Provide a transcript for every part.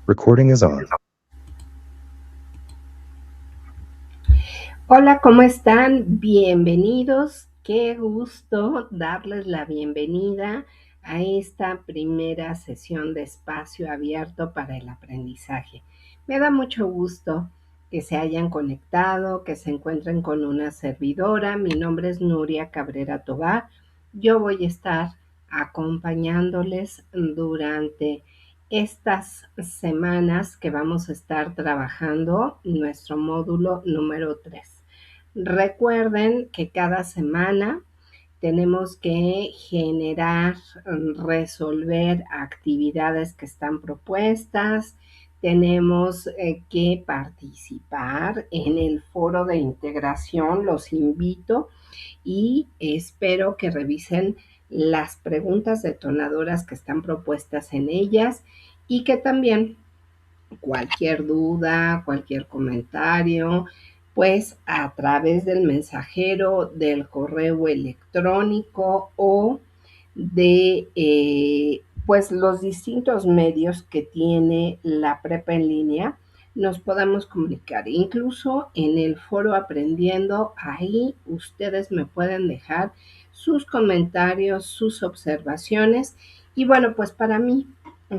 Recording is on. Hola, ¿cómo están? Bienvenidos. Qué gusto darles la bienvenida a esta primera sesión de espacio abierto para el aprendizaje. Me da mucho gusto que se hayan conectado, que se encuentren con una servidora. Mi nombre es Nuria Cabrera Tobar. Yo voy a estar acompañándoles durante estas semanas que vamos a estar trabajando nuestro módulo número 3. Recuerden que cada semana tenemos que generar, resolver actividades que están propuestas, tenemos que participar en el foro de integración, los invito y espero que revisen las preguntas detonadoras que están propuestas en ellas y que también cualquier duda, cualquier comentario, pues a través del mensajero, del correo electrónico o de pues los distintos medios que tiene la prepa en línea, nos podamos comunicar. Incluso en el foro Aprendiendo, ahí ustedes me pueden dejar sus comentarios, sus observaciones. Y bueno, pues para mí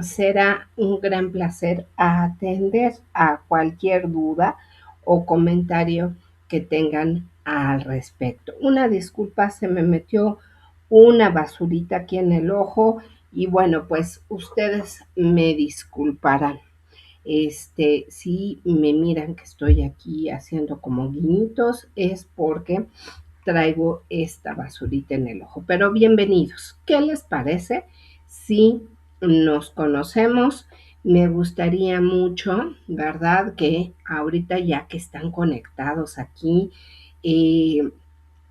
será un gran placer atender a cualquier duda o comentario que tengan al respecto. Una disculpa, se me metió una basurita aquí en el ojo y bueno, pues ustedes me disculparán. Si me miran que estoy aquí haciendo como guiñitos, es porque traigo esta basurita en el ojo. Pero bienvenidos. ¿Qué les parece si nos conocemos? Me gustaría mucho, ¿verdad? Que ahorita ya que están conectados aquí, eh,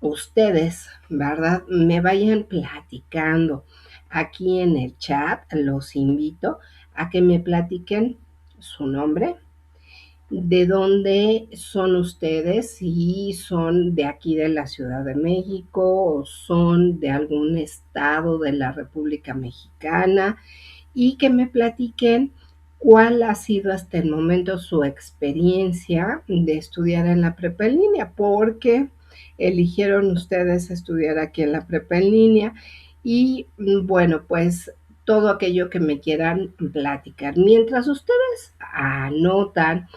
ustedes, ¿verdad? Me vayan platicando aquí en el chat. Los invito a que me platiquen su nombre, de dónde son ustedes, si son de aquí de la Ciudad de México o son de algún estado de la República Mexicana y que me platiquen cuál ha sido hasta el momento su experiencia de estudiar en la prepa en línea, porque eligieron ustedes estudiar aquí en la prepa en línea y bueno, pues todo aquello que me quieran platicar. Mientras ustedes anotan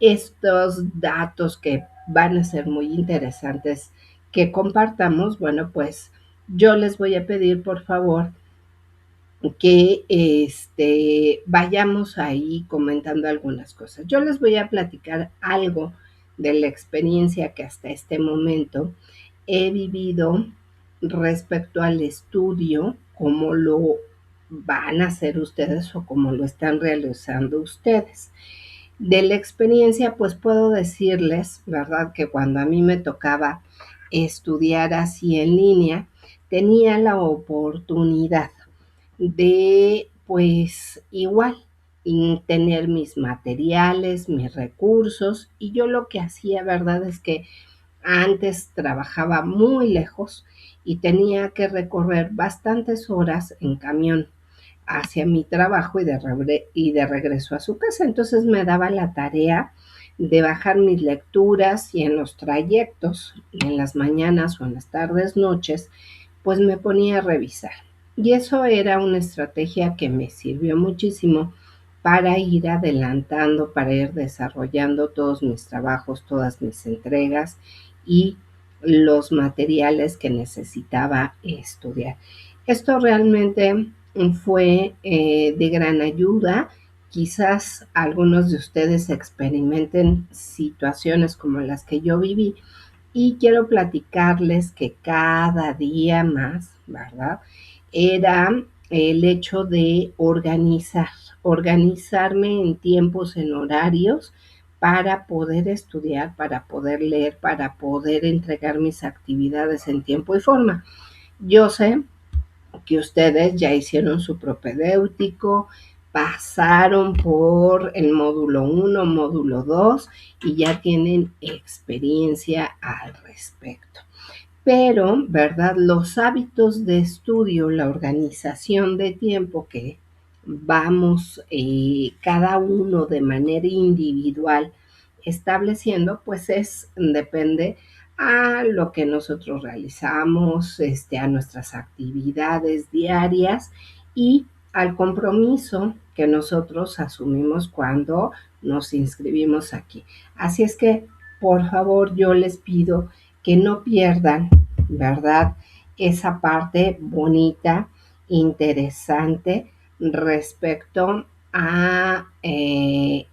estos datos que van a ser muy interesantes que compartamos, bueno, pues yo les voy a pedir por favor que vayamos ahí comentando algunas cosas. Yo les voy a platicar algo de la experiencia que hasta este momento he vivido respecto al estudio, cómo lo van a hacer ustedes o cómo lo están realizando ustedes. De la experiencia, pues puedo decirles, ¿verdad? Que cuando a mí me tocaba estudiar así en línea, tenía la oportunidad de, pues igual, tener mis materiales, mis recursos, y yo lo que hacía, ¿verdad? Es que antes trabajaba muy lejos y tenía que recorrer bastantes horas en camión hacia mi trabajo y de regreso a su casa. Entonces me daba la tarea de bajar mis lecturas y en los trayectos, en las mañanas o en las tardes, noches, pues me ponía a revisar. Y eso era una estrategia que me sirvió muchísimo para ir adelantando, para ir desarrollando todos mis trabajos, todas mis entregas y los materiales que necesitaba estudiar. Esto realmente fue de gran ayuda. Quizás algunos de ustedes experimenten situaciones como las que yo viví y quiero platicarles que cada día más, ¿verdad? Era el hecho de organizarme en tiempos, en horarios, para poder estudiar, para poder leer, para poder entregar mis actividades en tiempo y forma. Yo sé que ustedes ya hicieron su propedéutico, pasaron por el módulo 1, módulo 2 y ya tienen experiencia al respecto. Pero, ¿verdad? Los hábitos de estudio, la organización de tiempo que vamos cada uno de manera individual estableciendo, pues depende a lo que nosotros realizamos, a nuestras actividades diarias y al compromiso que nosotros asumimos cuando nos inscribimos aquí. Así es que, por favor, yo les pido que no pierdan, ¿verdad? Esa parte bonita, interesante respecto a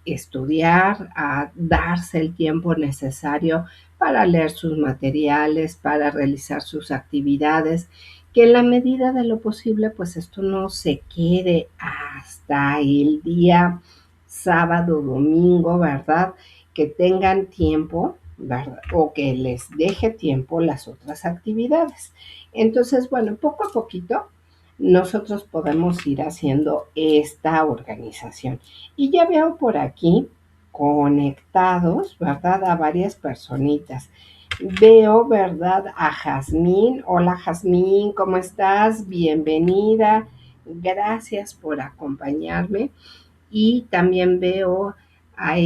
estudiar, a darse el tiempo necesario para leer sus materiales, para realizar sus actividades, que en la medida de lo posible, pues esto no se quede hasta el día sábado, domingo, ¿verdad? Que tengan tiempo, ¿verdad? O que les deje tiempo las otras actividades. Entonces, bueno, poco a poquito nosotros podemos ir haciendo esta organización. Y ya veo por aquí conectados, ¿verdad? A varias personitas. Veo, ¿verdad? A Jazmín. Hola Jazmín, ¿cómo estás? Bienvenida. Gracias por acompañarme. Y también veo a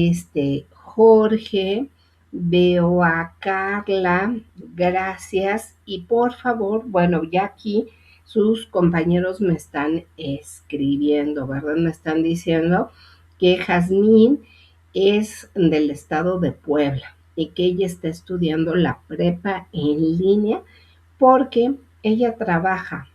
Jorge, veo a Carla, gracias. Y por favor, bueno, ya aquí sus compañeros me están escribiendo, ¿verdad? Me están diciendo que Jazmín es del estado de Puebla y que ella está estudiando la prepa en línea porque ella trabaja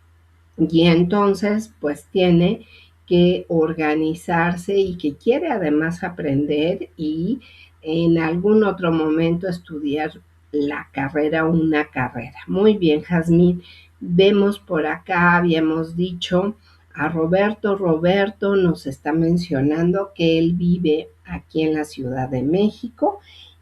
y entonces pues tiene que organizarse y que quiere además aprender y en algún otro momento estudiar la carrera, una carrera. Muy bien, Jazmín. Vemos por acá, habíamos dicho a Roberto. Roberto nos está mencionando que él vive aquí en la Ciudad de México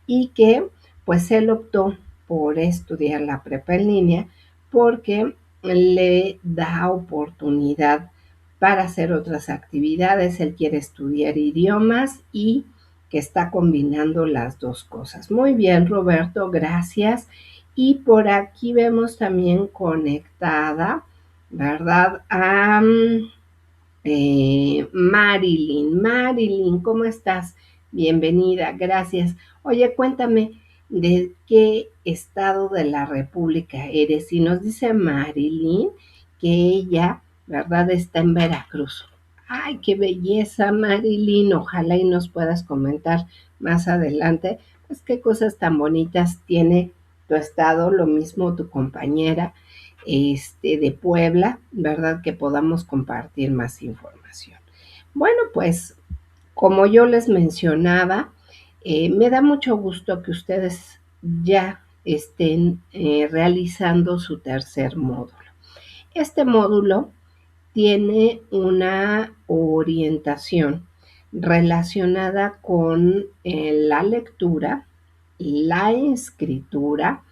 y que pues él optó por estudiar la prepa en línea porque le da oportunidad para hacer otras actividades. Él quiere estudiar idiomas y que está combinando las dos cosas. Muy bien, Roberto, gracias. Y por aquí vemos también conectada, ¿verdad? A Marilyn. Marilyn, ¿cómo estás? Bienvenida, gracias. Oye, cuéntame de qué estado de la República eres. Y nos dice Marilyn que ella, ¿verdad?, está en Veracruz. Ay, qué belleza, Marilyn. Ojalá y nos puedas comentar más adelante, pues qué cosas tan bonitas tiene tu estado, lo mismo tu compañera de Puebla, ¿verdad? Que podamos compartir más información. Bueno, pues como yo les mencionaba, me da mucho gusto que ustedes ya estén realizando su tercer módulo. Este módulo tiene una orientación relacionada con la lectura, la escritura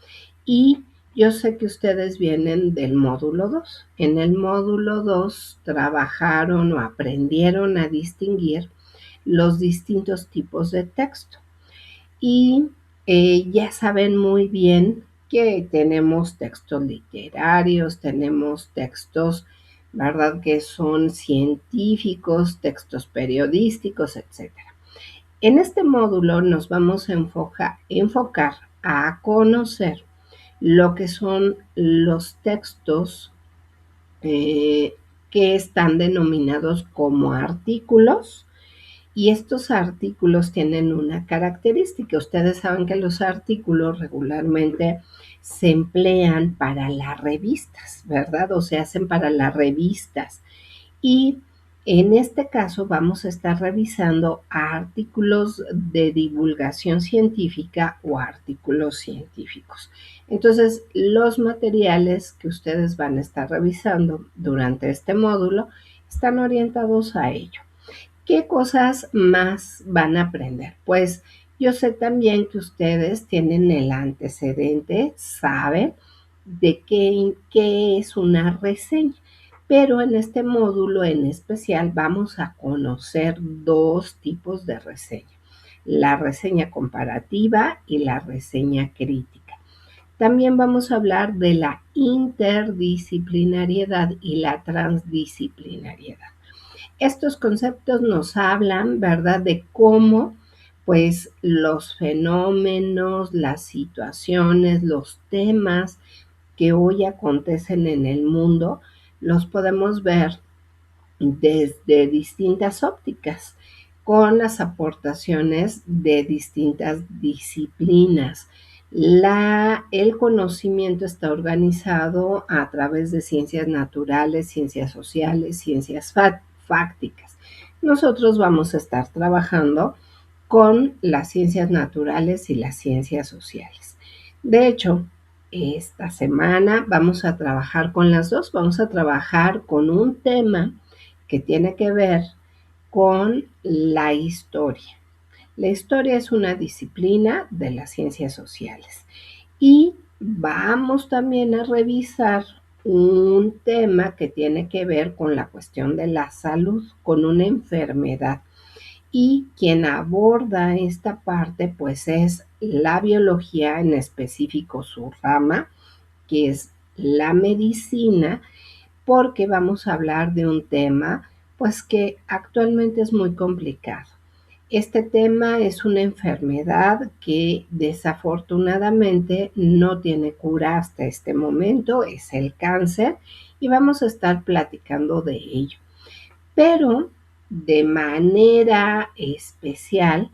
y yo sé que ustedes vienen del módulo 2. En el módulo 2 trabajaron o aprendieron a distinguir los distintos tipos de texto y ya saben muy bien que tenemos textos literarios, tenemos textos, ¿verdad?, que son científicos, textos periodísticos, etcétera. En este módulo nos vamos a enfocar a conocer lo que son los textos que están denominados como artículos y estos artículos tienen una característica. Ustedes saben que los artículos regularmente se emplean para las revistas, ¿verdad? O se hacen para las revistas. Y en este caso vamos a estar revisando artículos de divulgación científica o artículos científicos. Entonces, los materiales que ustedes van a estar revisando durante este módulo están orientados a ello. ¿Qué cosas más van a aprender? Pues yo sé también que ustedes tienen el antecedente, saben de qué es una reseña, pero en este módulo en especial vamos a conocer dos tipos de reseña, la reseña comparativa y la reseña crítica. También vamos a hablar de la interdisciplinariedad y la transdisciplinariedad. Estos conceptos nos hablan, ¿verdad?, de cómo pues los fenómenos, las situaciones, los temas que hoy acontecen en el mundo, los podemos ver desde distintas ópticas, con las aportaciones de distintas disciplinas. El conocimiento está organizado a través de ciencias naturales, ciencias sociales, ciencias fácticas. Nosotros vamos a estar trabajando con las ciencias naturales y las ciencias sociales. De hecho, esta semana vamos a trabajar con las dos, vamos a trabajar con un tema que tiene que ver con la historia. La historia es una disciplina de las ciencias sociales y vamos también a revisar un tema que tiene que ver con la cuestión de la salud, con una enfermedad. Y quien aborda esta parte pues es la biología, en específico su rama, que es la medicina, porque vamos a hablar de un tema pues que actualmente es muy complicado. Este tema es una enfermedad que desafortunadamente no tiene cura hasta este momento, es el cáncer, y vamos a estar platicando de ello. Pero de manera especial,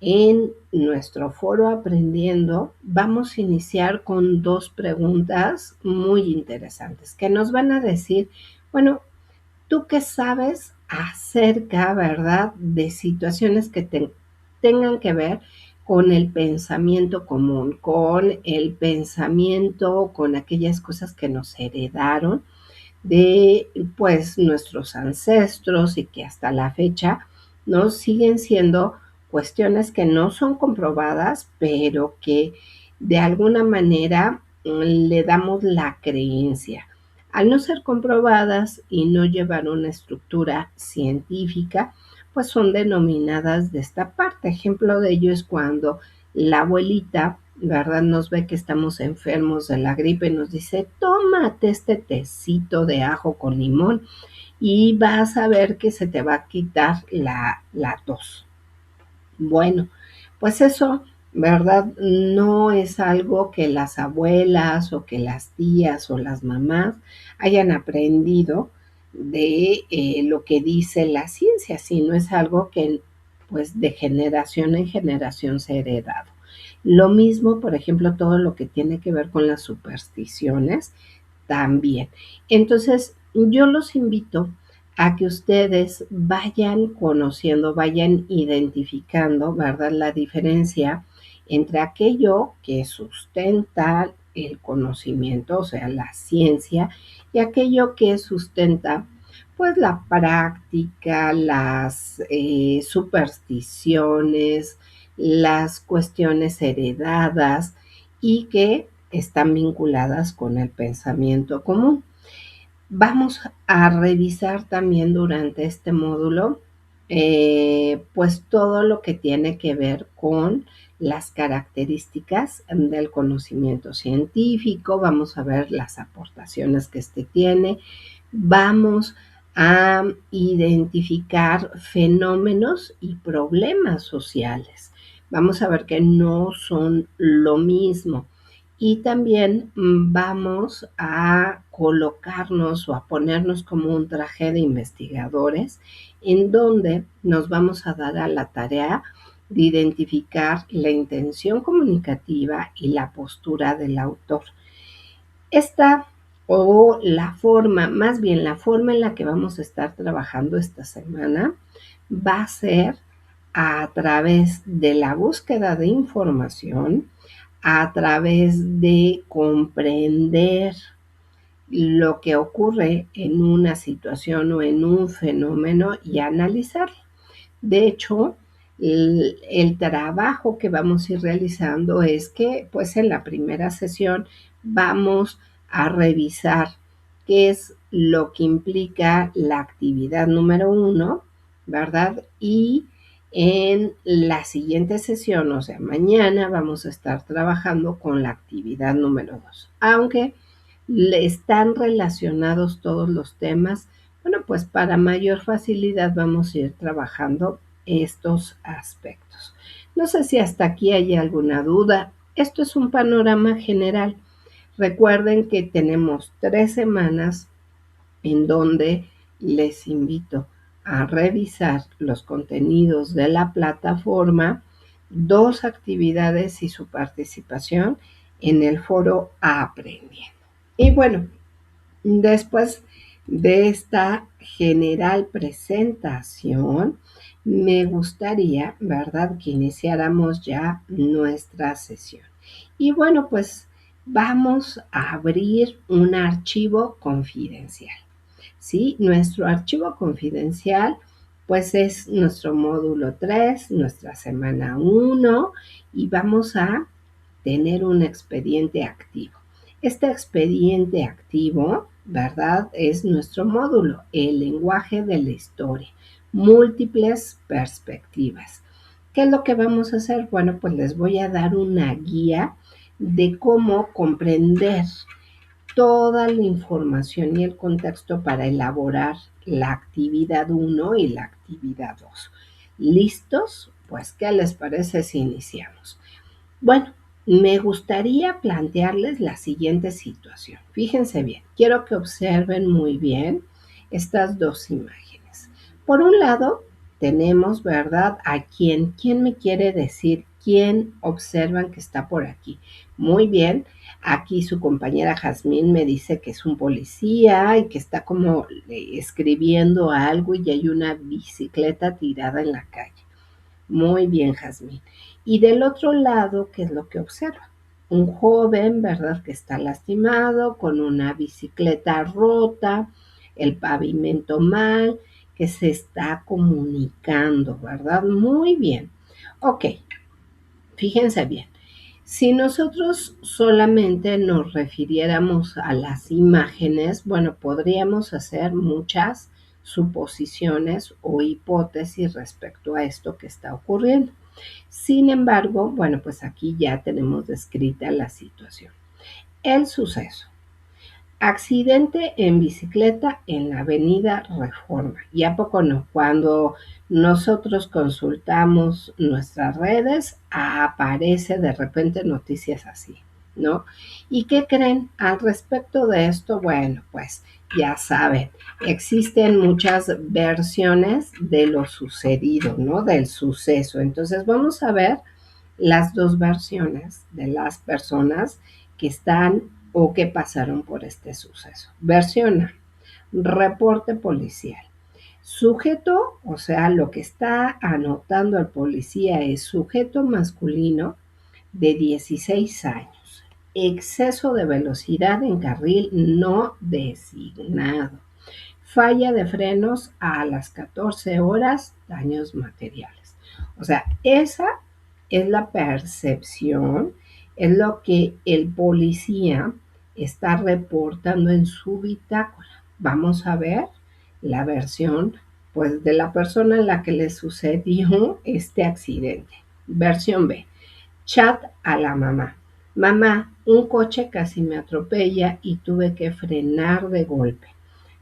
en nuestro foro Aprendiendo, vamos a iniciar con dos preguntas muy interesantes que nos van a decir, bueno, ¿tú qué sabes acerca, verdad, de situaciones que tengan que ver con el pensamiento común, con el pensamiento, con aquellas cosas que nos heredaron de pues nuestros ancestros y que hasta la fecha no siguen siendo cuestiones que no son comprobadas, pero que de alguna manera le damos la creencia? Al no ser comprobadas y no llevar una estructura científica, pues son denominadas de esta parte. Ejemplo de ello es cuando la abuelita, ¿verdad?, nos ve que estamos enfermos de la gripe y nos dice, tómate este tecito de ajo con limón y vas a ver que se te va a quitar la tos. Bueno, pues eso, ¿verdad? No es algo que las abuelas o que las tías o las mamás hayan aprendido de lo que dice la ciencia, sino es algo que pues de generación en generación se ha heredado. Lo mismo, por ejemplo, todo lo que tiene que ver con las supersticiones también. Entonces, yo los invito a que ustedes vayan conociendo, vayan identificando, ¿verdad?, la diferencia entre aquello que sustenta el conocimiento, o sea, la ciencia, y aquello que sustenta, pues, la práctica, las supersticiones, las cuestiones heredadas y que están vinculadas con el pensamiento común. Vamos a revisar también durante este módulo, pues todo lo que tiene que ver con las características del conocimiento científico, vamos a ver las aportaciones que este tiene, vamos a identificar fenómenos y problemas sociales. Vamos a ver que no son lo mismo. Y también vamos a colocarnos o a ponernos como un traje de investigadores en donde nos vamos a dar a la tarea de identificar la intención comunicativa y la postura del autor. Esta o la forma, más bien la forma en la que vamos a estar trabajando esta semana va a ser a través de la búsqueda de información, a través de comprender lo que ocurre en una situación o en un fenómeno y analizarlo. De hecho, el trabajo que vamos a ir realizando es que, pues en la primera sesión vamos a revisar qué es lo que implica la actividad número 1, ¿verdad? Y en la siguiente sesión, o sea, mañana, vamos a estar trabajando con la actividad número 2, aunque están relacionados todos los temas Bueno, pues para mayor facilidad vamos a ir trabajando estos aspectos. No sé si hasta aquí hay alguna duda. Esto es un panorama general. Recuerden que tenemos 3 semanas en donde les invito a revisar los contenidos de la plataforma, 2 actividades y su participación en el foro Aprendiendo. Y bueno, después de esta general presentación, me gustaría, ¿verdad?, que iniciáramos ya nuestra sesión. Y bueno, pues vamos a abrir un archivo confidencial. ¿Sí? Nuestro archivo confidencial, pues es nuestro módulo 3, nuestra semana 1, y vamos a tener un expediente activo. Este expediente activo, ¿verdad? Es nuestro módulo, el lenguaje de la historia, múltiples perspectivas. ¿Qué es lo que vamos a hacer? Bueno, pues les voy a dar una guía de cómo comprender toda la información y el contexto para elaborar la actividad 1 y la actividad 2. ¿Listos? Pues, ¿qué les parece si iniciamos? Bueno, me gustaría plantearles la siguiente situación. Fíjense bien, quiero que observen muy bien estas 2 imágenes. Por un lado, tenemos, ¿verdad? ¿A quién? ¿Quién me quiere decir? ¿Quién observan que está por aquí? Muy bien, aquí su compañera Jazmín me dice que es un policía y que está como escribiendo algo y hay una bicicleta tirada en la calle. Muy bien, Jazmín. Y del otro lado, ¿qué es lo que observa? Un joven, ¿verdad?, que está lastimado, con una bicicleta rota, el pavimento mal, que se está comunicando, ¿verdad? Muy bien. Ok, fíjense bien. Si nosotros solamente nos refiriéramos a las imágenes, bueno, podríamos hacer muchas suposiciones o hipótesis respecto a esto que está ocurriendo. Sin embargo, bueno, pues aquí ya tenemos descrita la situación. El suceso. Accidente en bicicleta en la avenida Reforma. ¿Y a poco no? Cuando nosotros consultamos nuestras redes, aparece de repente noticias así, ¿no? ¿Y qué creen al respecto de esto? Bueno, pues ya saben, existen muchas versiones de lo sucedido, ¿no? Del suceso. Entonces vamos a ver las 2 versiones de las personas que están o que pasaron por este suceso. Versión A, reporte policial. Sujeto, o sea, lo que está anotando el policía es sujeto masculino de 16 años. Exceso de velocidad en carril no designado. Falla de frenos a las 14 horas, daños materiales. O sea, esa es la percepción, es lo que el policía está reportando en su bitácora. Vamos a ver la versión, pues, de la persona a la que le sucedió este accidente. Versión B. Chat a la mamá. Mamá, un coche casi me atropella y tuve que frenar de golpe.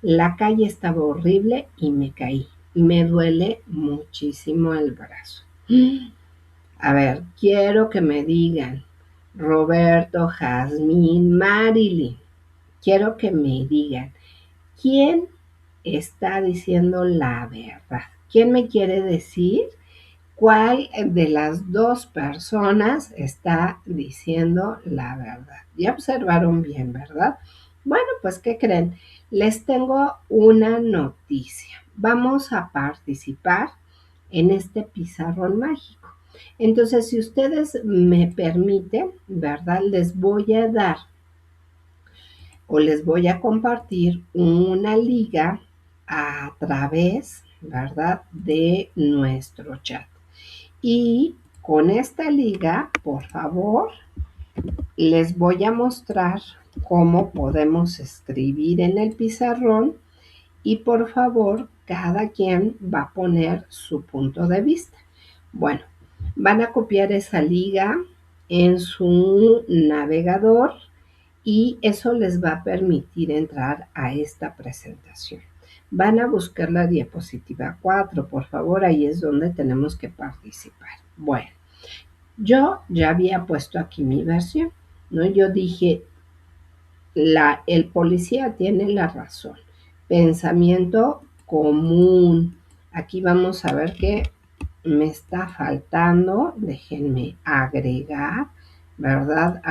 La calle estaba horrible y me caí. Me duele muchísimo el brazo. A ver, quiero que me digan, Roberto, Jazmín, Marilyn, quiero que me digan, ¿quién está diciendo la verdad? ¿Quién me quiere decir cuál de las 2 personas está diciendo la verdad? Ya observaron bien, ¿verdad? Bueno, pues, ¿qué creen? Les tengo una noticia. Vamos a participar en este pizarrón mágico. Entonces, si ustedes me permiten, ¿verdad? Les voy a dar o les voy a compartir una liga a través, ¿verdad?, de nuestro chat. Y con esta liga, por favor, les voy a mostrar cómo podemos escribir en el pizarrón y por favor, cada quien va a poner su punto de vista. Bueno, van a copiar esa liga en su navegador y eso les va a permitir entrar a esta presentación. Van a buscar la diapositiva 4, por favor, ahí es donde tenemos que participar. Bueno, yo ya había puesto aquí mi versión, ¿no? Yo dije, el policía tiene la razón. Pensamiento común. Aquí vamos a ver que me está faltando. Déjenme agregar, ¿verdad?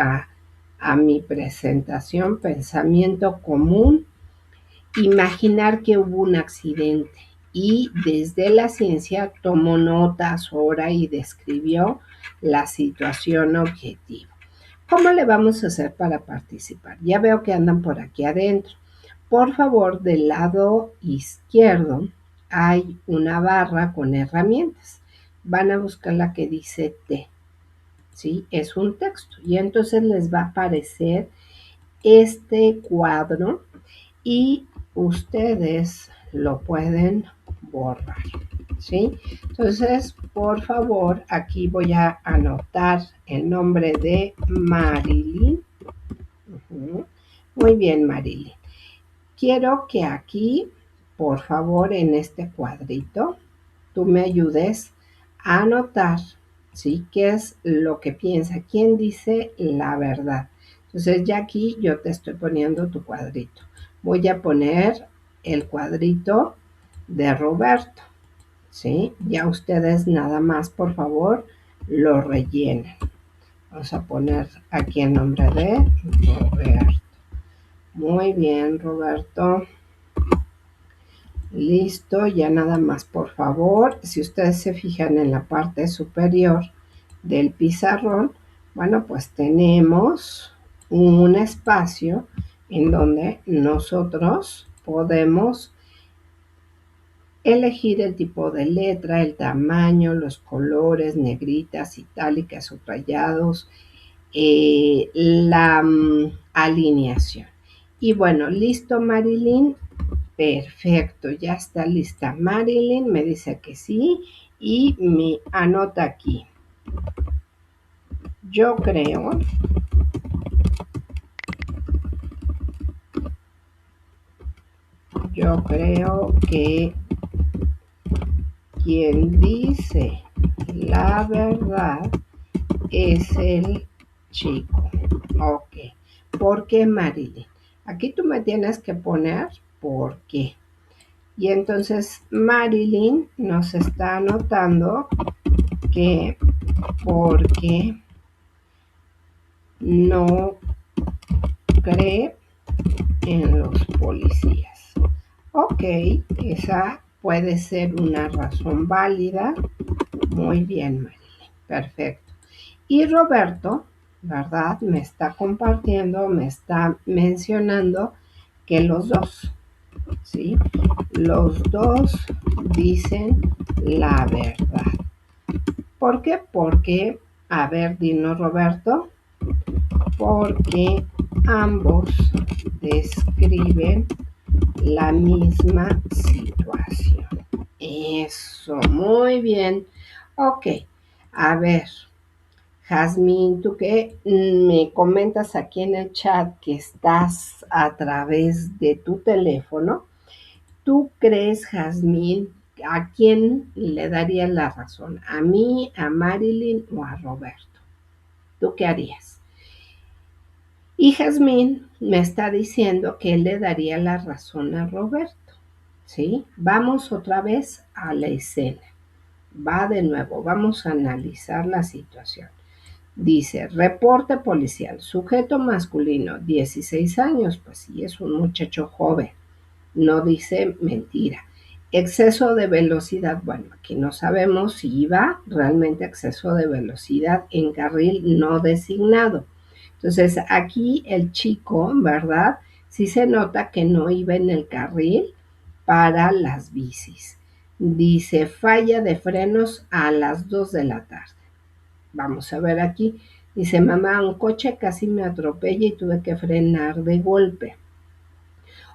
A mi presentación, pensamiento común, imaginar que hubo un accidente y desde la ciencia tomó notas, hora y describió la situación objetiva. ¿Cómo le vamos a hacer para participar? Ya veo que andan por aquí adentro. Por favor, del lado izquierdo hay una barra con herramientas. Van a buscar la que dice T, ¿sí? Es un texto y entonces les va a aparecer este cuadro y ustedes lo pueden borrar, ¿sí? Entonces, por favor, aquí voy a anotar el nombre de Marilyn. Muy bien, Marilyn. Quiero que aquí, por favor, en este cuadrito, tú me ayudes a anotar, ¿sí? ¿Qué es lo que piensa? ¿Quién dice la verdad? Entonces ya aquí yo te estoy poniendo tu cuadrito. Voy a poner el cuadrito de Roberto, ¿sí? Ya ustedes nada más, por favor, lo rellenen. Vamos a poner aquí el nombre de Roberto. Muy bien, Roberto. Listo, ya nada más, por favor. Si ustedes se fijan en la parte superior del pizarrón, bueno, pues tenemos un espacio en donde nosotros podemos elegir el tipo de letra, el tamaño, los colores, negritas, itálicas, subrayados, la alineación. Y bueno, listo, Marilyn. Perfecto, ya está lista Marilyn, me dice que sí y me anota aquí. Yo creo que quien dice la verdad es el chico. Ok. ¿Por qué, Marilyn? Aquí tú me tienes que poner por qué. Y entonces Marilyn nos está anotando que porque no cree en los policías. Ok, esa puede ser una razón válida. Muy bien, Marilyn. Perfecto. Y Roberto, ¿verdad? Me está compartiendo, me está mencionando que los dos, ¿sí? Los dos dicen la verdad. ¿Por qué? Porque, a ver, dinos, Roberto, porque ambos describen la misma situación. Eso, muy bien. Ok, a ver, Jazmín, tú que me comentas aquí en el chat que estás a través de tu teléfono, ¿tú crees, Jazmín, a quién le darías la razón? ¿A mí, a Marilyn o a Roberto? ¿Tú qué harías? Y Jazmín me está diciendo que él le daría la razón a Roberto, ¿sí? Vamos otra vez a la escena. Va de nuevo, vamos a analizar la situación. Dice, reporte policial, sujeto masculino, 16 años, pues sí, es un muchacho joven, no dice mentira. Exceso de velocidad, bueno, aquí no sabemos si iba realmente a exceso de velocidad en carril no designado. Entonces aquí el chico, ¿verdad? Sí se nota que no iba en el carril para las bicis. Dice falla de frenos a las 2 de la tarde. Vamos a ver aquí. Dice mamá, un coche casi me atropella y tuve que frenar de golpe.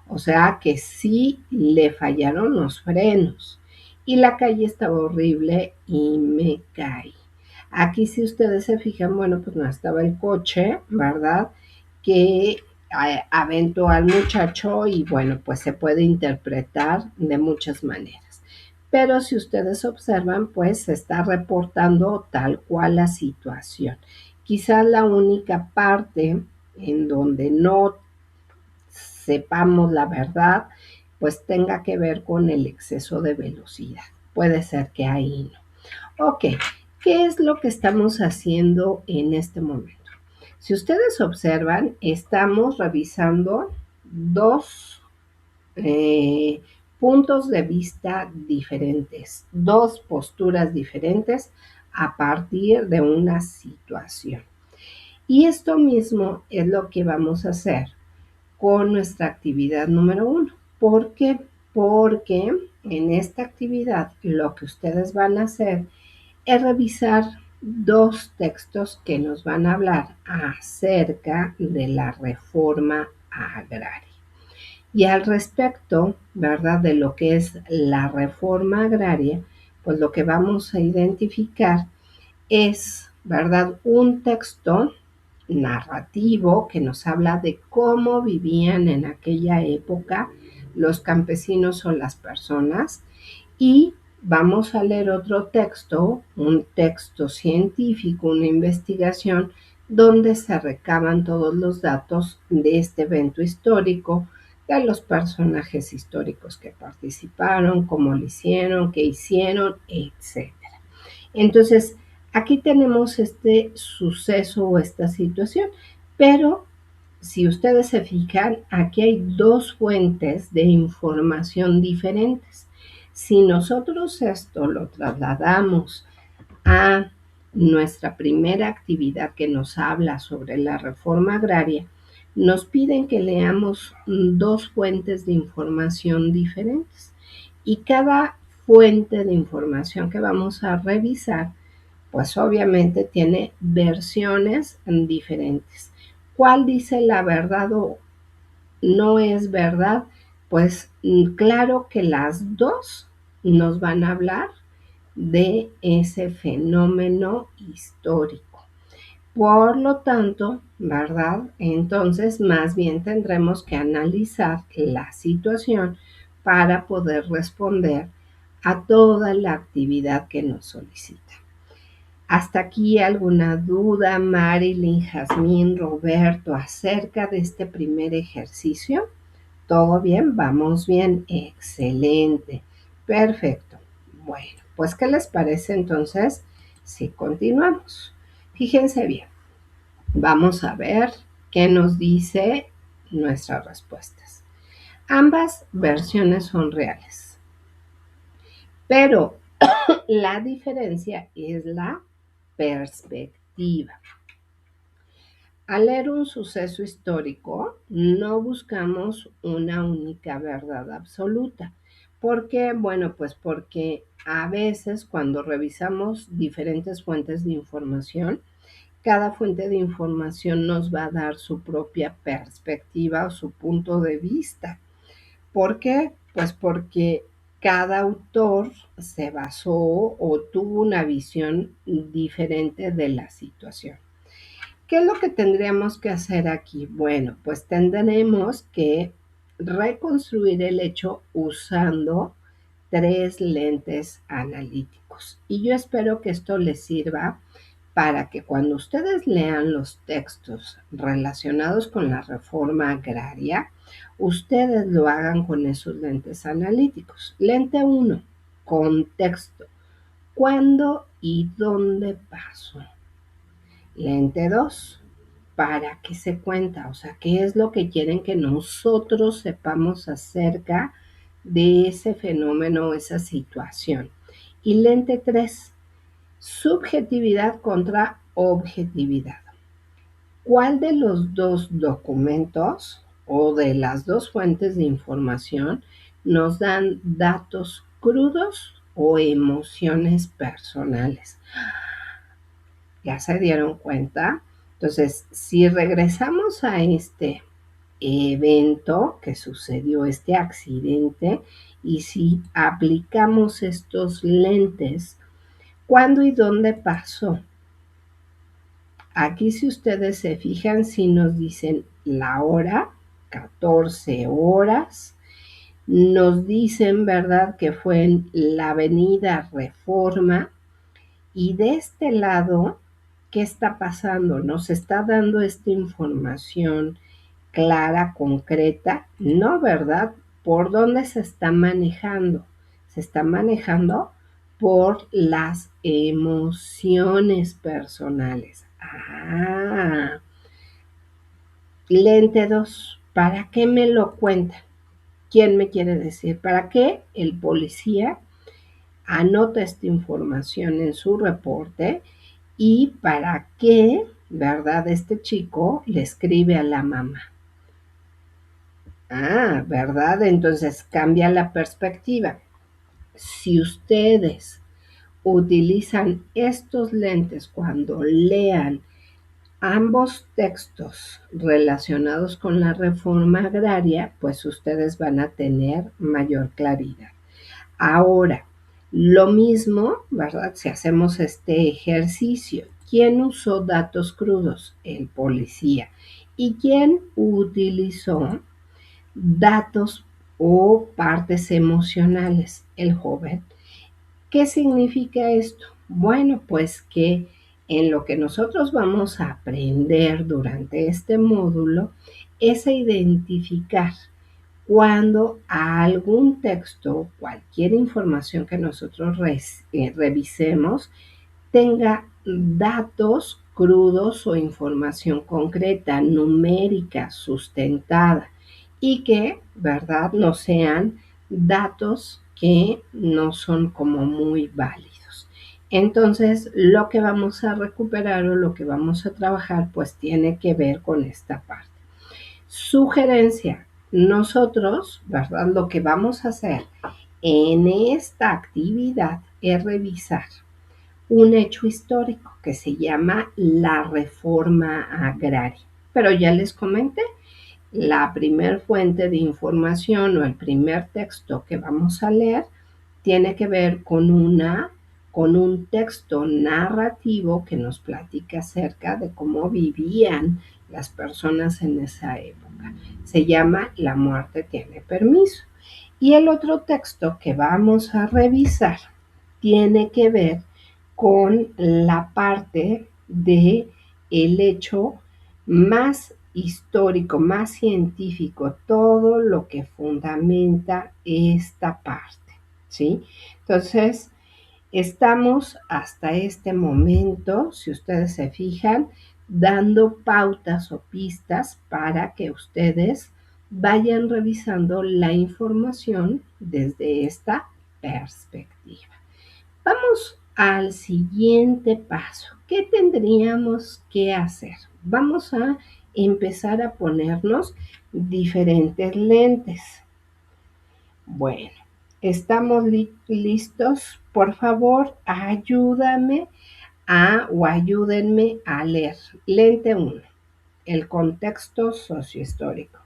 O sea que sí le fallaron los frenos. Y la calle estaba horrible y me caí. Aquí si ustedes se fijan, bueno, pues no estaba el coche, ¿verdad? Que aventó al muchacho y bueno, pues se puede interpretar de muchas maneras. Pero si ustedes observan, pues se está reportando tal cual la situación. Quizás la única parte en donde no sepamos la verdad, pues tenga que ver con el exceso de velocidad. Puede ser que ahí no. Ok, ¿qué es lo que estamos haciendo en este momento? Si ustedes observan, estamos revisando dos puntos de vista diferentes, dos posturas diferentes a partir de una situación. Y esto mismo es lo que vamos a hacer con nuestra actividad número 1. ¿Por qué? Porque en esta actividad lo que ustedes van a hacer es revisar dos textos que nos van a hablar acerca de la reforma agraria. Y al respecto, ¿verdad? De lo que es la reforma agraria, pues lo que vamos a identificar es, ¿verdad? Un texto narrativo que nos habla de cómo vivían en aquella época los campesinos o las personas y vamos a leer otro texto, un texto científico, una investigación donde se recaban todos los datos de este evento histórico, de los personajes históricos que participaron, cómo lo hicieron, qué hicieron, etc. Entonces, aquí tenemos este suceso o esta situación, pero si ustedes se fijan, aquí hay dos fuentes de información diferentes. Si nosotros esto lo trasladamos a nuestra primera actividad que nos habla sobre la reforma agraria, nos piden que leamos dos fuentes de información diferentes. Y cada fuente de información que vamos a revisar, pues obviamente tiene versiones diferentes. ¿Cuál dice la verdad o no es verdad? Pues claro que las dos nos van a hablar de ese fenómeno histórico. Por lo tanto, ¿verdad? Entonces, más bien tendremos que analizar la situación para poder responder a toda la actividad que nos solicita. ¿Hasta aquí alguna duda, Marilyn, Jazmín, Roberto, acerca de este primer ejercicio? ¿Todo bien? ¿Vamos bien? Excelente. Perfecto. Bueno, pues ¿qué les parece entonces si continuamos? Fíjense bien. Vamos a ver qué nos dice nuestras respuestas. Ambas versiones son reales, pero la diferencia es la perspectiva. Al leer un suceso histórico, no buscamos una única verdad absoluta. ¿Por qué? Bueno, pues porque a veces cuando revisamos diferentes fuentes de información, cada fuente de información nos va a dar su propia perspectiva o su punto de vista. ¿Por qué? Pues porque cada autor se basó o tuvo una visión diferente de la situación. ¿Qué es lo que tendríamos que hacer aquí? Bueno, pues tendremos que reconstruir el hecho usando tres lentes analíticos. Y yo espero que esto les sirva para que cuando ustedes lean los textos relacionados con la reforma agraria, ustedes lo hagan con esos lentes analíticos. Lente 1, contexto. ¿Cuándo y dónde pasó? Lente 2, ¿para qué se cuenta? O sea, ¿qué es lo que quieren que nosotros sepamos acerca de ese fenómeno, esa situación? Y lente 3, subjetividad contra objetividad. ¿Cuál de los dos documentos o de las dos fuentes de información nos dan datos crudos o emociones personales? ¿Ya se dieron cuenta? Entonces, si regresamos a este evento que sucedió, este accidente, y si aplicamos estos lentes, ¿cuándo y dónde pasó? Aquí si ustedes se fijan, si nos dicen la hora, 14 horas, nos dicen, ¿verdad?, que fue en la avenida Reforma. Y de este lado, ¿qué está pasando? ¿Nos está dando esta información clara, concreta? No, ¿verdad? ¿Por dónde se está manejando? Se está manejando por las emociones personales. Ah, lente 2. ¿Para qué me lo cuentan? ¿Quién me quiere decir? ¿Para qué el policía anota esta información en su reporte y para qué, ¿verdad? Este chico le escribe a la mamá? Ah, ¿verdad? Entonces cambia la perspectiva. Si ustedes utilizan estos lentes cuando lean ambos textos relacionados con la reforma agraria, pues ustedes van a tener mayor claridad. Ahora, lo mismo, ¿verdad? Si hacemos este ejercicio, ¿quién usó datos crudos? El policía. ¿Y quién utilizó datos o partes emocionales? El joven. ¿Qué significa esto? Bueno, pues que en lo que nosotros vamos a aprender durante este módulo es a identificar cuando a algún texto, cualquier información que nosotros revisemos, tenga datos crudos o información concreta, numérica, sustentada, y que, ¿verdad?, no sean datos que no son como muy válidos. Entonces, lo que vamos a recuperar o lo que vamos a trabajar, pues tiene que ver con esta parte. Sugerencia, nosotros, ¿verdad? Lo que vamos a hacer en esta actividad es revisar un hecho histórico que se llama la reforma agraria. Pero ya les comenté, la primer fuente de información o el primer texto que vamos a leer tiene que ver con un texto narrativo que nos platica acerca de cómo vivían las personas en esa época. Se llama La muerte tiene permiso. Y el otro texto que vamos a revisar tiene que ver con la parte de el hecho más histórico, más científico, todo lo que fundamenta esta parte, ¿sí? Entonces, estamos hasta este momento, si ustedes se fijan, dando pautas o pistas para que ustedes vayan revisando la información desde esta perspectiva. Vamos al siguiente paso. ¿Qué tendríamos que hacer? Vamos a empezar a ponernos diferentes lentes. Bueno, ¿estamos listos? Por favor, ayúdame o ayúdenme a leer. Lente 1, el contexto sociohistórico.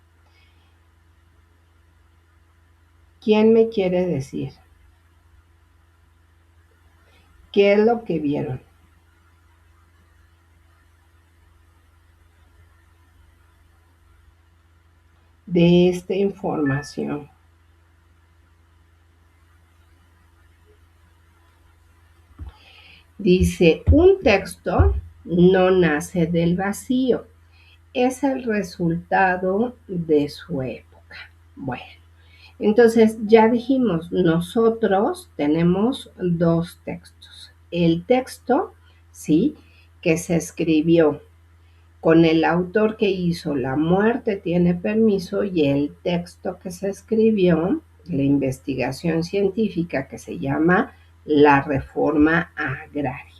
¿Quién me quiere decir? ¿Qué es lo que vieron? De esta información. Dice, un texto no nace del vacío, es el resultado de su época. Bueno, entonces ya dijimos, nosotros tenemos dos textos. El texto, ¿sí?, que se escribió con el autor que hizo La muerte tiene permiso, y el texto que se escribió, la investigación científica que se llama La reforma agraria.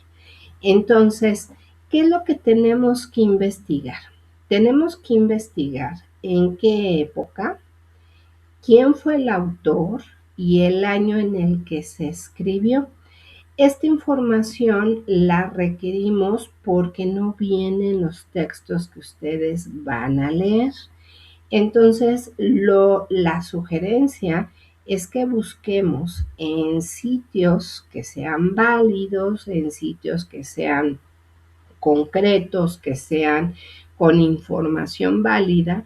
Entonces, ¿qué es lo que tenemos que investigar? Tenemos que investigar en qué época, quién fue el autor y el año en el que se escribió. Esta información la requerimos porque no vienen los textos que ustedes van a leer. Entonces, la sugerencia es que busquemos en sitios que sean válidos, en sitios que sean concretos, que sean con información válida,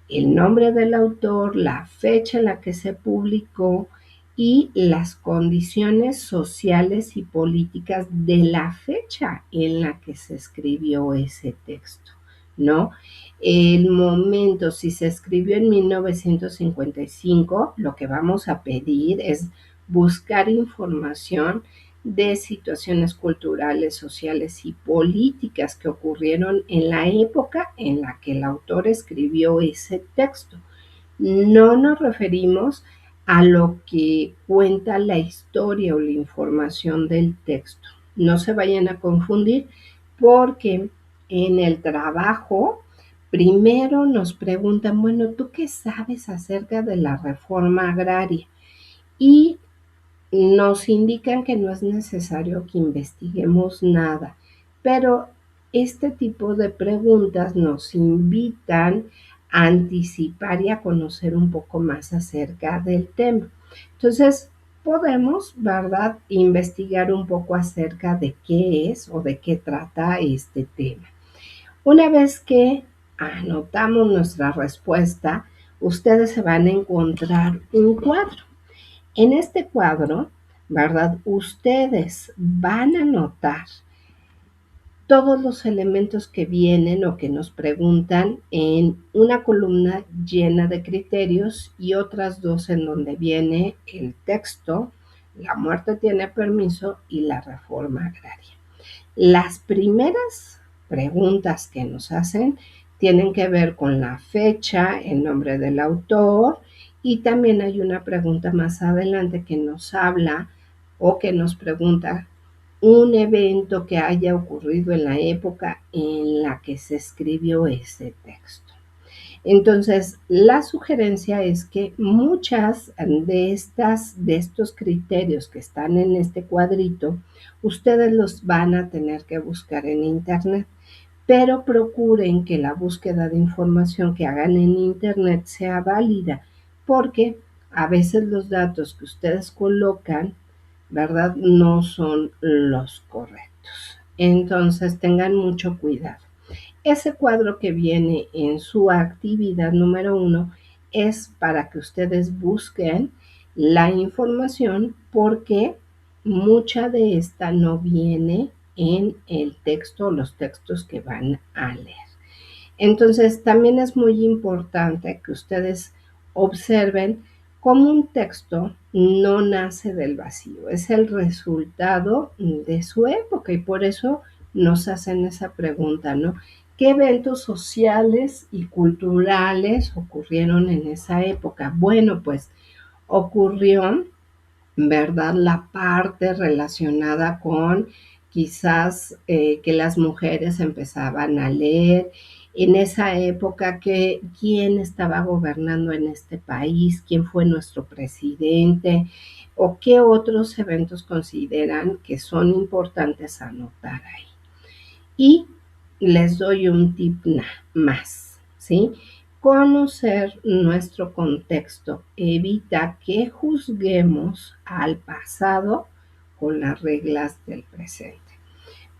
el nombre del autor, la fecha en la que se publicó y las condiciones sociales y políticas de la fecha en la que se escribió ese texto, ¿no? El momento, si se escribió en 1955, lo que vamos a pedir es buscar información de situaciones culturales, sociales y políticas que ocurrieron en la época en la que el autor escribió ese texto. No nos referimos a lo que cuenta la historia o la información del texto. No se vayan a confundir porque en el trabajo primero nos preguntan, bueno, ¿tú qué sabes acerca de la reforma agraria? Y nos indican que no es necesario que investiguemos nada, pero este tipo de preguntas nos invitan a anticipar y a conocer un poco más acerca del tema. Entonces, podemos, ¿verdad?, investigar un poco acerca de qué es o de qué trata este tema. Una vez que anotamos nuestra respuesta, ustedes se van a encontrar un cuadro. En este cuadro, ¿verdad? Ustedes van a notar todos los elementos que vienen o que nos preguntan en una columna llena de criterios y otras dos en donde viene el texto, la muerte tiene permiso y la reforma agraria. Las primeras preguntas que nos hacen tienen que ver con la fecha, el nombre del autor, y también hay una pregunta más adelante que nos habla o que nos pregunta un evento que haya ocurrido en la época en la que se escribió ese texto. Entonces, la sugerencia es que muchas de estos criterios que están en este cuadrito, ustedes los van a tener que buscar en internet, pero procuren que la búsqueda de información que hagan en internet sea válida, porque a veces los datos que ustedes colocan, ¿verdad?, no son los correctos. Entonces, tengan mucho cuidado. Ese cuadro que viene en su actividad número 1 es para que ustedes busquen la información porque mucha de esta no viene en el texto o los textos que van a leer. Entonces, también es muy importante que ustedes observen cómo un texto no nace del vacío, es el resultado de su época y por eso nos hacen esa pregunta, ¿no? ¿Qué eventos sociales y culturales ocurrieron en esa época? Bueno, pues ocurrió, ¿verdad?, la parte relacionada con quizás que las mujeres empezaban a leer. En esa época, quién estaba gobernando en este país, quién fue nuestro presidente o qué otros eventos consideran que son importantes anotar ahí. Y les doy un tip más, ¿sí? Conocer nuestro contexto evita que juzguemos al pasado con las reglas del presente.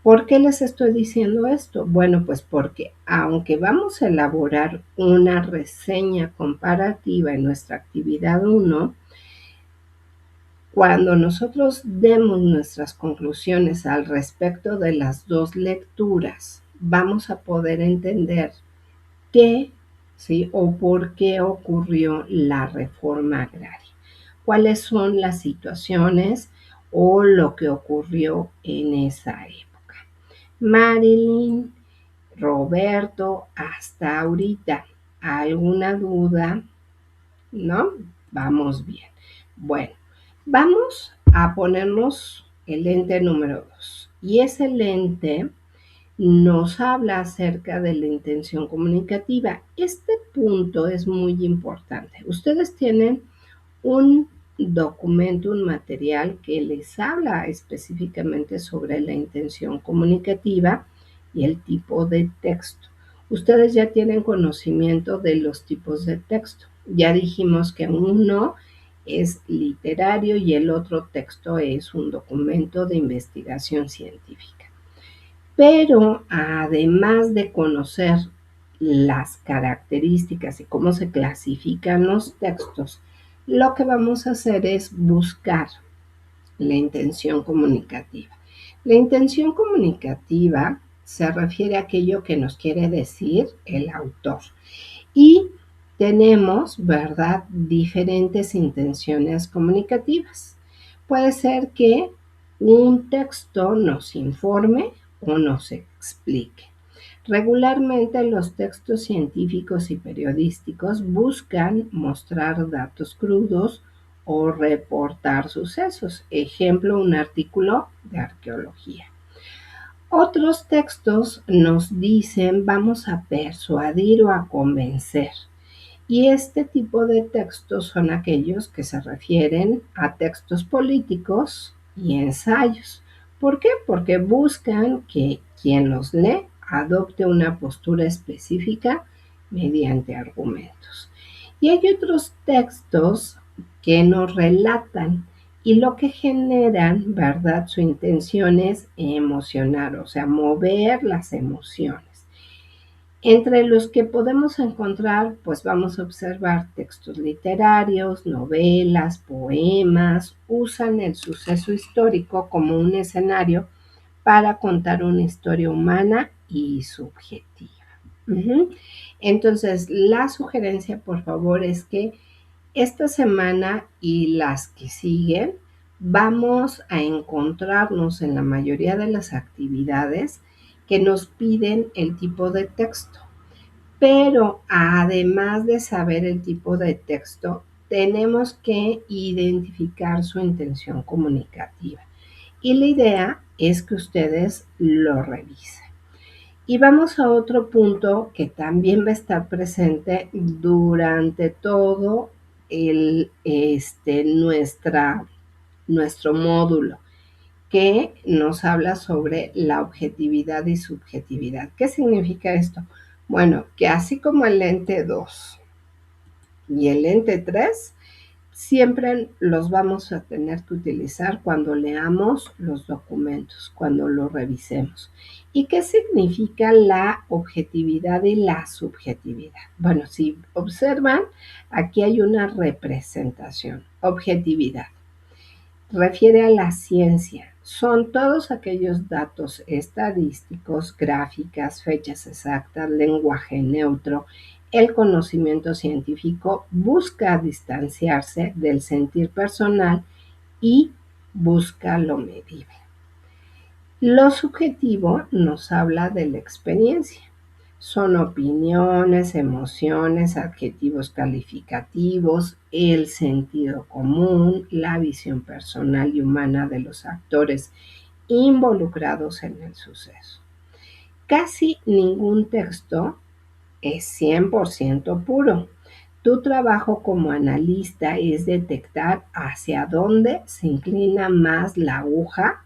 ¿Por qué les estoy diciendo esto? Bueno, pues porque aunque vamos a elaborar una reseña comparativa en nuestra actividad 1, cuando nosotros demos nuestras conclusiones al respecto de las dos lecturas, vamos a poder entender qué, ¿sí?, o por qué ocurrió la reforma agraria. ¿Cuáles son las situaciones o lo que ocurrió en esa época? Marilyn, Roberto, hasta ahorita, ¿alguna duda? ¿No? Vamos bien. Bueno, vamos a ponernos el lente número 2. Y ese lente nos habla acerca de la intención comunicativa. Este punto es muy importante. Ustedes tienen un documento, un material que les habla específicamente sobre la intención comunicativa y el tipo de texto. Ustedes ya tienen conocimiento de los tipos de texto. Ya dijimos que uno es literario y el otro texto es un documento de investigación científica. Pero además de conocer las características y cómo se clasifican los textos, lo que vamos a hacer es buscar la intención comunicativa. La intención comunicativa se refiere a aquello que nos quiere decir el autor. Y tenemos, ¿verdad?, diferentes intenciones comunicativas. Puede ser que un texto nos informe o nos explique. Regularmente los textos científicos y periodísticos buscan mostrar datos crudos o reportar sucesos. Ejemplo, un artículo de arqueología. Otros textos nos dicen vamos a persuadir o a convencer. Y este tipo de textos son aquellos que se refieren a textos políticos y ensayos. ¿Por qué? Porque buscan que quien los lee adopte una postura específica mediante argumentos. Y hay otros textos que nos relatan y lo que generan, ¿verdad? Su intención es emocionar, o sea, mover las emociones. Entre los que podemos encontrar, pues vamos a observar textos literarios, novelas, poemas, usan el suceso histórico como un escenario para contar una historia humana y subjetiva. Entonces, la sugerencia, por favor, es que esta semana y las que siguen vamos a encontrarnos en la mayoría de las actividades que nos piden el tipo de texto. Pero además de saber el tipo de texto, tenemos que identificar su intención comunicativa. Y la idea es que ustedes lo revisen. Y vamos a otro punto que también va a estar presente durante todo nuestro módulo, que nos habla sobre la objetividad y subjetividad. ¿Qué significa esto? Bueno, que así como el lente 2 y el lente 3, siempre los vamos a tener que utilizar cuando leamos los documentos, cuando los revisemos. ¿Y qué significa la objetividad y la subjetividad? Bueno, si observan, aquí hay una representación. Objetividad refiere a la ciencia. Son todos aquellos datos estadísticos, gráficas, fechas exactas, lenguaje neutro. El conocimiento científico busca distanciarse del sentir personal y busca lo medible. Lo subjetivo nos habla de la experiencia. Son opiniones, emociones, adjetivos calificativos, el sentido común, la visión personal y humana de los actores involucrados en el suceso. Casi ningún texto es 100% puro. Tu trabajo como analista es detectar hacia dónde se inclina más la aguja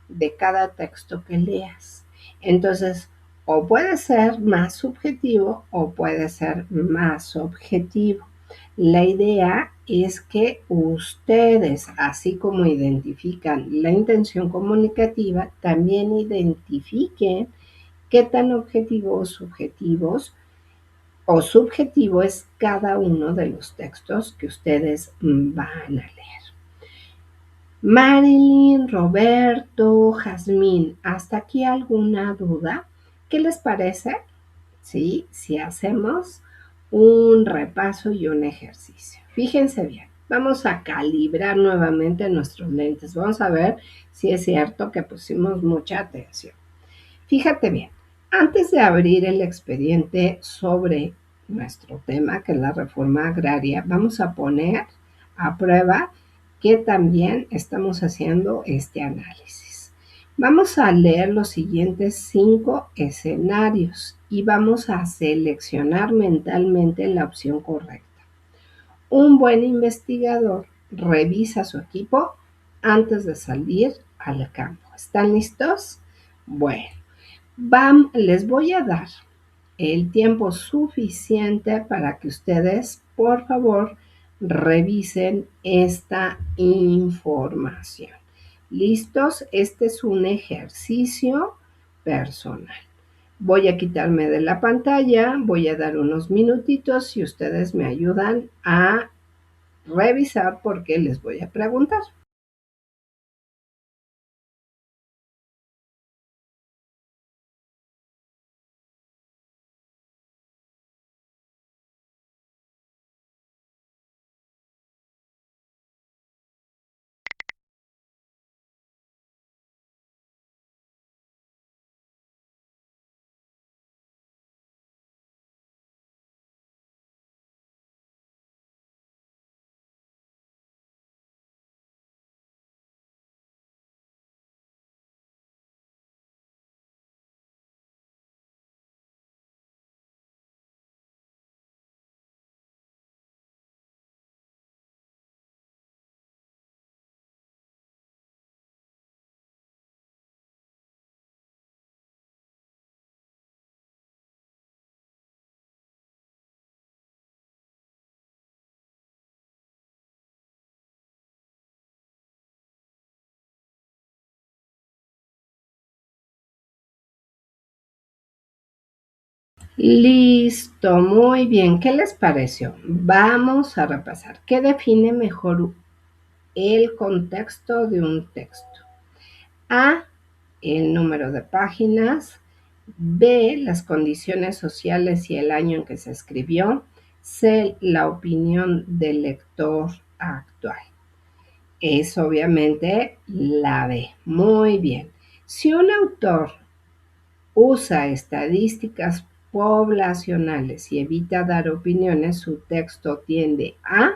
de cada texto que leas. Entonces, o puede ser más subjetivo o puede ser más objetivo. La idea es que ustedes, así como identifican la intención comunicativa, también identifiquen qué tan objetivos, subjetivos o subjetivo es cada uno de los textos que ustedes van a leer. Marilyn, Roberto, Jazmín, ¿hasta aquí alguna duda? ¿Qué les parece? ¿Sí? Si hacemos un repaso y un ejercicio. Fíjense bien, vamos a calibrar nuevamente nuestros lentes. Vamos a ver si es cierto que pusimos mucha atención. Fíjate bien, antes de abrir el expediente sobre nuestro tema, que es la reforma agraria, vamos a poner a prueba que también estamos haciendo este análisis. Vamos a leer los siguientes 5 escenarios y vamos a seleccionar mentalmente la opción correcta. Un buen investigador revisa su equipo antes de salir al campo. ¿Están listos? Bueno, les voy a dar el tiempo suficiente para que ustedes, por favor, revisen esta información. ¿Listos? Este es un ejercicio personal. Voy a quitarme de la pantalla, voy a dar unos minutitos y ustedes me ayudan a revisar porque les voy a preguntar. Listo, muy bien. ¿Qué les pareció? Vamos a repasar. ¿Qué define mejor el contexto de un texto? A, el número de páginas. B, las condiciones sociales y el año en que se escribió. C, la opinión del lector actual. Es obviamente la B. Muy bien. Si un autor usa estadísticas poblacionales y evita dar opiniones, su texto tiende a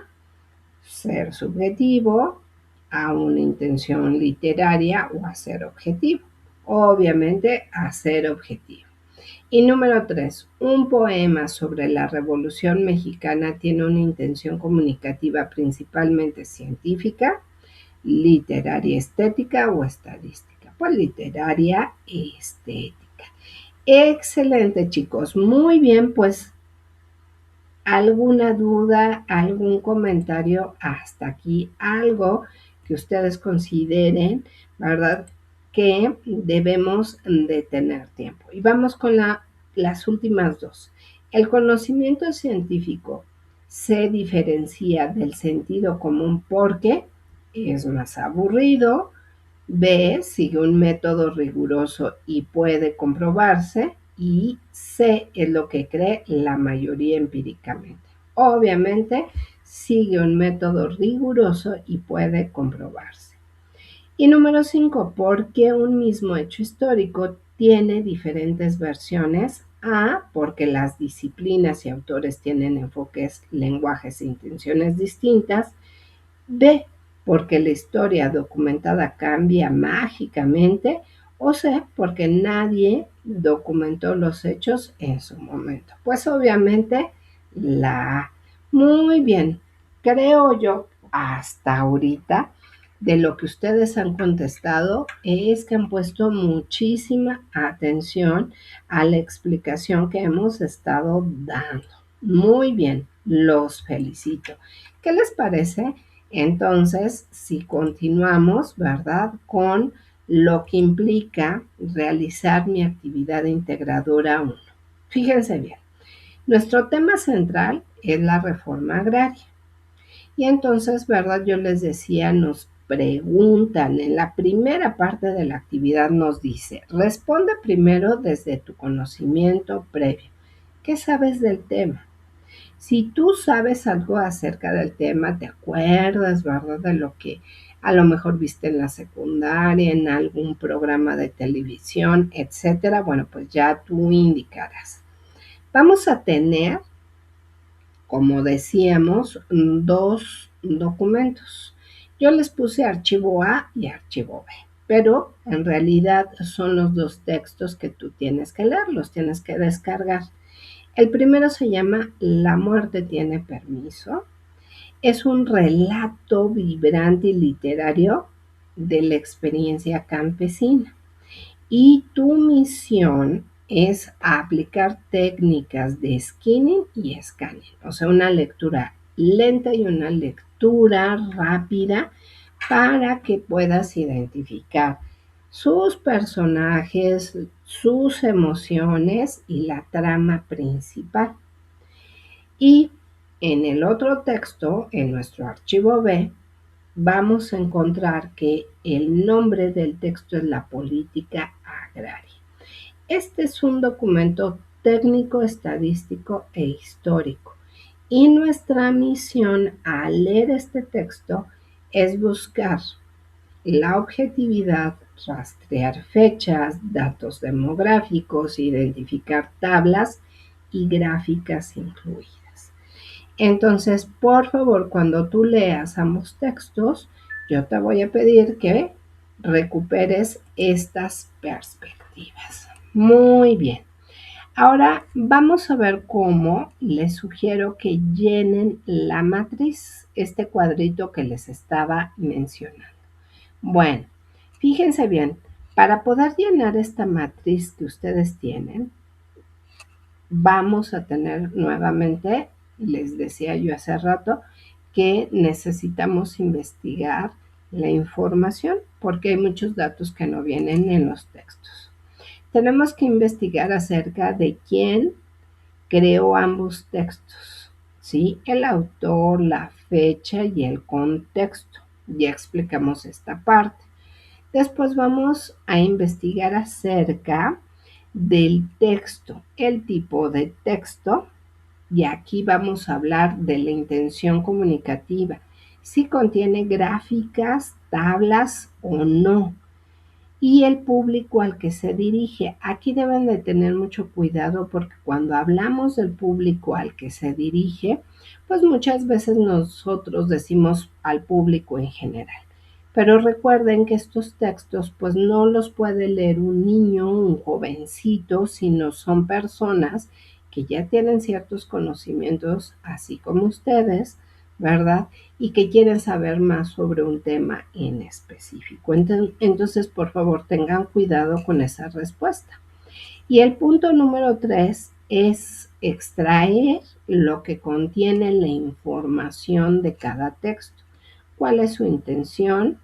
ser subjetivo, a una intención literaria o a ser objetivo. Obviamente a ser objetivo. Y número 3, un poema sobre la Revolución Mexicana tiene una intención comunicativa principalmente científica, literaria estética o estadística. Pues literaria estética. Excelente, chicos. Muy bien, pues alguna duda, algún comentario hasta aquí, algo que ustedes consideren, ¿verdad? Que debemos de tener tiempo. Y vamos con las últimas dos. El conocimiento científico se diferencia del sentido común porque es más aburrido. B, sigue un método riguroso y puede comprobarse. Y C, es lo que cree la mayoría empíricamente. Obviamente, sigue un método riguroso y puede comprobarse. Y número 5, ¿por qué un mismo hecho histórico tiene diferentes versiones? A, porque las disciplinas y autores tienen enfoques, lenguajes e intenciones distintas. B, porque la historia documentada cambia mágicamente. O C, porque nadie documentó los hechos en su momento. Pues obviamente la A. Muy bien, creo yo hasta ahorita de lo que ustedes han contestado es que han puesto muchísima atención a la explicación que hemos estado dando. Muy bien, los felicito. ¿Qué les parece? Entonces, si continuamos, ¿verdad? Con lo que implica realizar mi actividad integradora 1. Fíjense bien, nuestro tema central es la reforma agraria. Y entonces, ¿verdad? Yo les decía, nos preguntan en la primera parte de la actividad, nos dice, responde primero desde tu conocimiento previo. ¿Qué sabes del tema? Si tú sabes algo acerca del tema, te acuerdas, ¿verdad? De lo que a lo mejor viste en la secundaria, en algún programa de televisión, etcétera, bueno, pues ya tú indicarás. Vamos a tener, como decíamos, dos documentos. Yo les puse archivo A y archivo B, pero en realidad son los dos textos que tú tienes que leer, los tienes que descargar. El primero se llama La muerte tiene permiso. Es un relato vibrante y literario de la experiencia campesina. Y tu misión es aplicar técnicas de skinning y scanning, o sea, una lectura lenta y una lectura rápida para que puedas identificar sus personajes, sus emociones y la trama principal. Y en el otro texto, en nuestro archivo B, vamos a encontrar que el nombre del texto es la política agraria. Este es un documento técnico, estadístico e histórico. Y nuestra misión al leer este texto es buscar la objetividad, rastrear fechas, datos demográficos, identificar tablas y gráficas incluidas. Entonces, por favor, cuando tú leas ambos textos, yo te voy a pedir que recuperes estas perspectivas. Muy bien. Ahora vamos a ver cómo les sugiero que llenen la matriz, este cuadrito que les estaba mencionando. Bueno, fíjense bien, para poder llenar esta matriz que ustedes tienen, vamos a tener nuevamente, les decía yo hace rato, que necesitamos investigar la información porque hay muchos datos que no vienen en los textos. Tenemos que investigar acerca de quién creó ambos textos, ¿sí? El autor, la fecha y el contexto. Ya explicamos esta parte. Después vamos a investigar acerca del texto, el tipo de texto, y aquí vamos a hablar de la intención comunicativa, si contiene gráficas, tablas o no, y el público al que se dirige. Aquí deben de tener mucho cuidado porque cuando hablamos del público al que se dirige, pues muchas veces nosotros decimos al público en general. Pero recuerden que estos textos pues no los puede leer un niño, un jovencito, sino son personas que ya tienen ciertos conocimientos, así como ustedes, ¿verdad? Y que quieren saber más sobre un tema en específico. Entonces, por favor, tengan cuidado con esa respuesta. Y el punto número 3 es extraer lo que contiene la información de cada texto. ¿Cuál es su intención?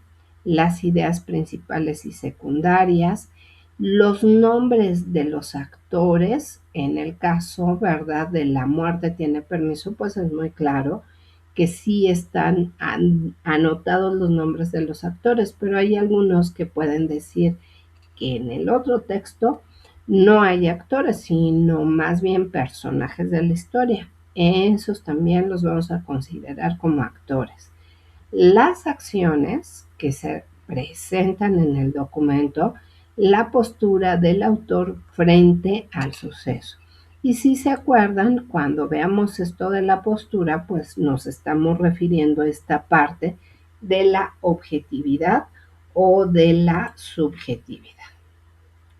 Las ideas principales y secundarias, los nombres de los actores, en el caso, ¿verdad?, de La muerte tiene permiso, pues es muy claro que sí están anotados los nombres de los actores, pero hay algunos que pueden decir que en el otro texto no hay actores, sino más bien personajes de la historia. Esos también los vamos a considerar como actores. Las acciones que se presentan en el documento, la postura del autor frente al suceso. Y si se acuerdan, cuando veamos esto de la postura, pues nos estamos refiriendo a esta parte de la objetividad o de la subjetividad.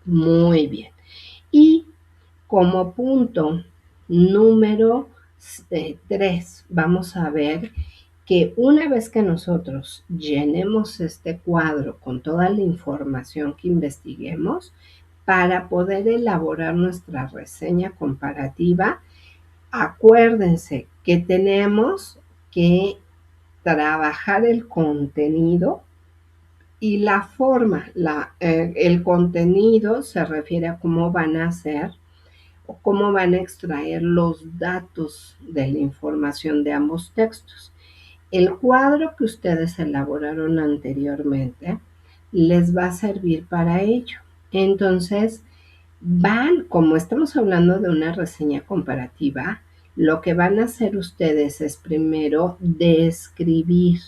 Muy bien. Y como punto número 3, vamos a ver que una vez que nosotros llenemos este cuadro con toda la información que investiguemos, para poder elaborar nuestra reseña comparativa, acuérdense que tenemos que trabajar el contenido y la forma. El contenido se refiere a cómo van a hacer o cómo van a extraer los datos de la información de ambos textos. El cuadro que ustedes elaboraron anteriormente les va a servir para ello. Entonces, como estamos hablando de una reseña comparativa, lo que van a hacer ustedes es primero describir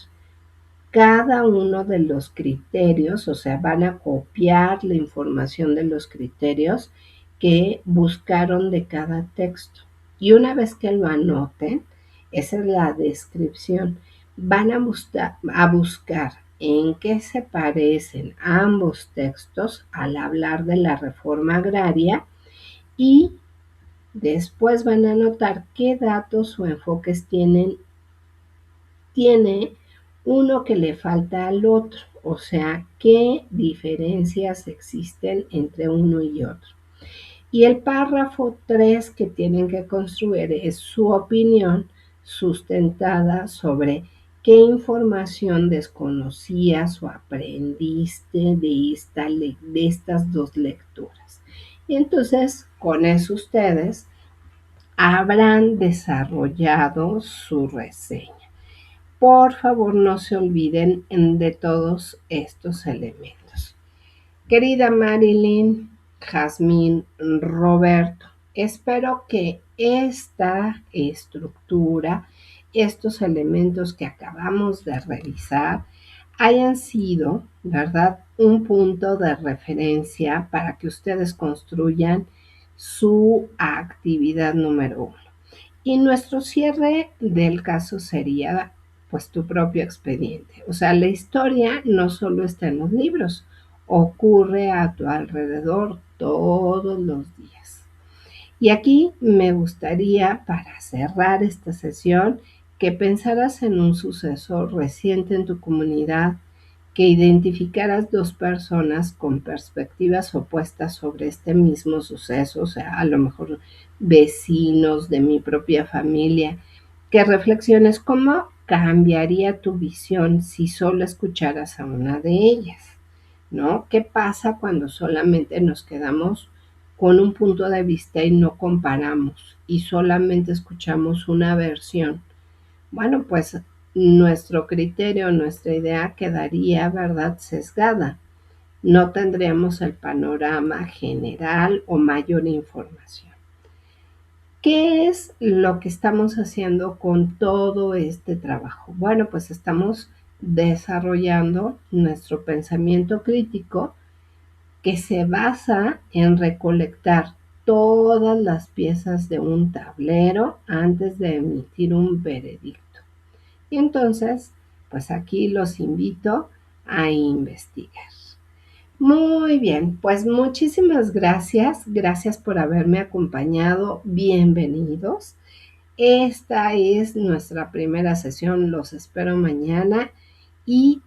cada uno de los criterios, o sea, van a copiar la información de los criterios que buscaron de cada texto. Y una vez que lo anoten, esa es la descripción, van a buscar en qué se parecen ambos textos al hablar de la reforma agraria y después van a anotar qué datos o enfoques tiene uno que le falta al otro, o sea, qué diferencias existen entre uno y otro. Y el párrafo 3 que tienen que construir es su opinión sustentada sobre ¿Qué información desconocías o aprendiste de estas dos lecturas? Y entonces, con eso ustedes habrán desarrollado su reseña. Por favor, no se olviden de todos estos elementos. Querida Marilyn, Jazmín, Roberto, espero que esta estructura, estos elementos que acabamos de revisar, hayan sido, ¿verdad?, un punto de referencia para que ustedes construyan su actividad número uno. Y nuestro cierre del caso sería, pues, tu propio expediente. O sea, la historia no solo está en los libros, ocurre a tu alrededor todos los días. Y aquí me gustaría, para cerrar esta sesión, que pensaras en un suceso reciente en tu comunidad, que identificaras dos personas con perspectivas opuestas sobre este mismo suceso, o sea, a lo mejor vecinos de mi propia familia, que reflexiones cómo cambiaría tu visión si solo escucharas a una de ellas, ¿no? ¿Qué pasa cuando solamente nos quedamos con un punto de vista y no comparamos y solamente escuchamos una versión? Bueno, pues nuestro criterio, nuestra idea quedaría, ¿verdad?, sesgada. No tendríamos el panorama general o mayor información. ¿Qué es lo que estamos haciendo con todo este trabajo? Bueno, pues estamos desarrollando nuestro pensamiento crítico, que se basa en recolectar todas las piezas de un tablero antes de emitir un veredicto. Y entonces, pues aquí los invito a investigar. Muy bien, pues muchísimas gracias. Gracias por haberme acompañado. Bienvenidos. Esta es nuestra primera sesión. Los espero mañana y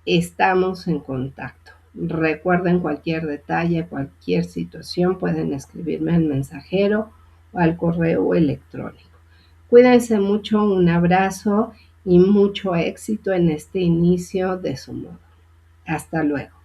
estamos en contacto. Recuerden, cualquier detalle, cualquier situación, pueden escribirme al mensajero o al correo electrónico. Cuídense mucho, un abrazo y mucho éxito en este inicio de su modo. Hasta luego.